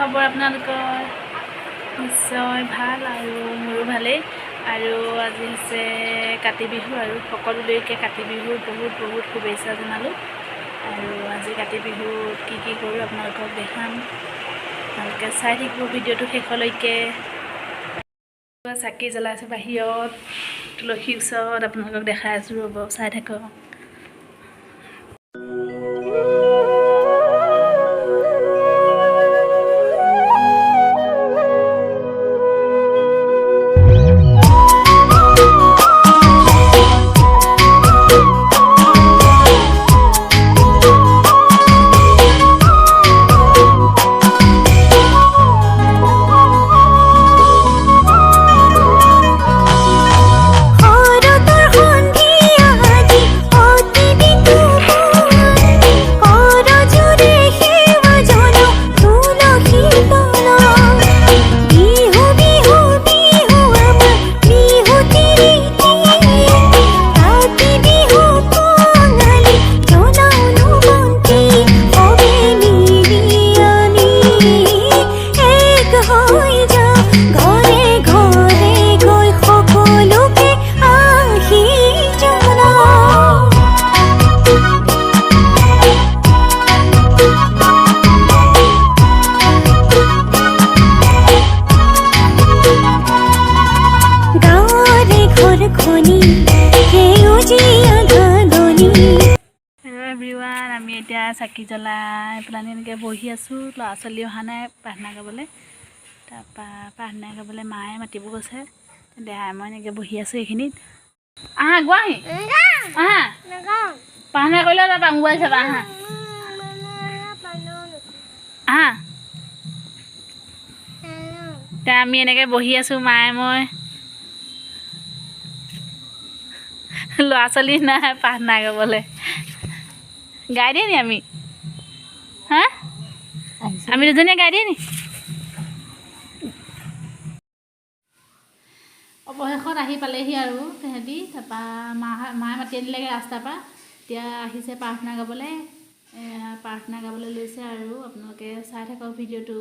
খবৰ আপোনালোকৰ? নিশ্চয় ভাল আৰু মোৰো ভালেই। আৰু আজি হৈছে কাতি বিহু আৰু সকলোলৈকে কাতি বিহুৰ বহুত বহুত শুভেচ্ছা জনালোঁ। আৰু আজি কাতি বিহুত কি কৰোঁ আপোনালোকক দেখাম, আপোনালোকে চাই থাকিব ভিডিঅ'টো শেষলৈকে। চাকি জ্বলাইছোঁ বাহিৰত তুলসীৰ ওচৰত, আপোনালোকক দেখাই আছোঁ, ৰ'ব চাই থাকক। এভৰিৱান, আমি এতিয়া চাকি জ্বলাই পেলাই এনেকৈ বহি আছোঁ। ল'ৰা ছোৱালী অহা নাই প্ৰাৰ্থনা গাবলৈ। তাৰপৰা প্ৰাৰ্থনা গাবলৈ মায়ে মাতিব গৈছে। দেহাই মই এনেকৈ বহি আছোঁ এইখিনিত। আহা গোৱাহি, আহা প্ৰাৰ্থনা কৰিলে তাৰপৰা মোবাইল চাবা। আহা আহা। এতিয়া আমি এনেকৈ বহি আছোঁ মায়ে মই। ল'ৰা ছোৱালী নাই প্ৰাৰ্থনা গাবলৈ। গাই দিয়ে নি আমি? হা, আমি দুজনীয়ে গাই দিয়ে নি? অৱশেষত আহি পালেহি আৰু তেহেঁতি। তাৰপৰা মায়ে মাতি আনিলেগৈ ৰাস্তাৰ পৰা। এতিয়া আহিছে প্ৰাৰ্থনা গাবলৈ, প্ৰাৰ্থনা গাবলৈ লৈছে আৰু আপোনালোকে চাই থাকক ভিডিঅ'টো।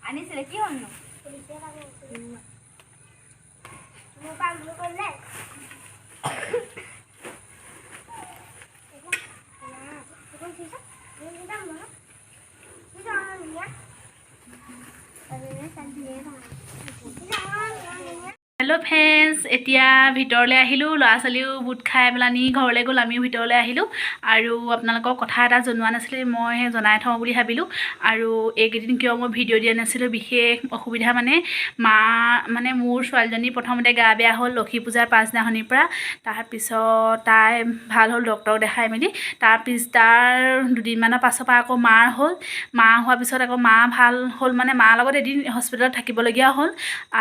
আনিছিলে কি হ'ল নো? হেল্ল' ফ্ৰেণ্ডছ, এতিয়া ভিতৰলৈ আহিলোঁ। ল'ৰা ছোৱালীও বুট খাই পেলানি ঘৰলৈ গ'ল, আমিও ভিতৰলৈ আহিলোঁ। আৰু আপোনালোকক কথা এটা জনোৱা নাছিলোঁ, মই জনাই থওঁ বুলি ভাবিলোঁ। আৰু এইকেইদিন কিয় মই ভিডিঅ' দিয়া নাছিলোঁ, বিশেষ অসুবিধা মানে মোৰ ছোৱালীজনী প্ৰথমতে গা বেয়া হ'ল লক্ষী পূজাৰ পাছদিনাখনিৰ পৰা। তাৰপিছত তাই ভাল হ'ল ডক্টৰক দেখাই মেলি। তাৰ দুদিনমানৰ পাছৰ পৰা আকৌ মাৰ হ'ল। মা হোৱাৰ পিছত আকৌ মা ভাল হ'ল, মানে মাৰ লগত এদিন হস্পিটেলত থাকিবলগীয়া হ'ল।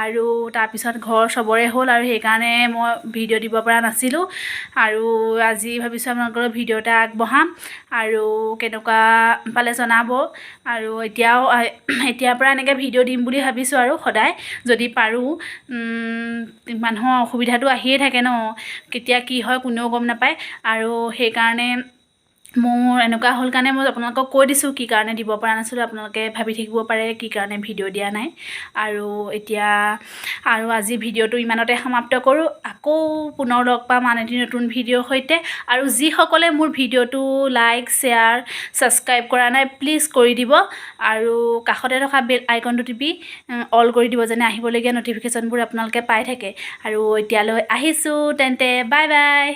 আৰু তাৰপিছত ঘৰ চবৰে হ'ল, আৰু সেইকাৰণে মই ভিডিঅ' দিব পৰা নাছিলোঁ। আৰু আজি ভাবিছোঁ আপোনালোকৰ ভিডিঅ' এটা আগবঢ়াম, আৰু কেনেকুৱা পালে জনাব। আৰু এতিয়াৰ পৰা এনেকৈ ভিডিঅ' দিম বুলি ভাবিছোঁ, আৰু সদায় যদি পাৰোঁ। মানুহৰ অসুবিধাটো আহিয়ে থাকে ন, কেতিয়া কি হয় কোনেও গম নাপায়। আৰু সেইকাৰণে মোৰ এনেকুৱা হ'ল কাৰণে মই আপোনালোকক কৈ দিছোঁ কি কাৰণে দিব পৰা নাছিলোঁ। আপোনালোকে ভাবি থাকিব পাৰে কি কাৰণে ভিডিঅ' দিয়া নাই। আৰু আজি ভিডিঅ'টো ইমানতে সমাপ্ত কৰোঁ। আকৌ পুনৰ লগ পাম আন এটি নতুন ভিডিঅ'ৰ সৈতে। আৰু যিসকলে মোৰ ভিডিঅ'টো লাইক শ্বেয়াৰ ছাবস্ক্ৰাইব কৰা নাই প্লিজ কৰি দিব, আৰু কাষতে থকা বেল আইকনটো টিপি অল কৰি দিব, যেনে আহিবলগীয়া ন'টিফিকেশ্যনবোৰ আপোনালোকে পাই থাকে। আৰু এতিয়ালৈ আহিছোঁ তেন্তে, বাই বাই।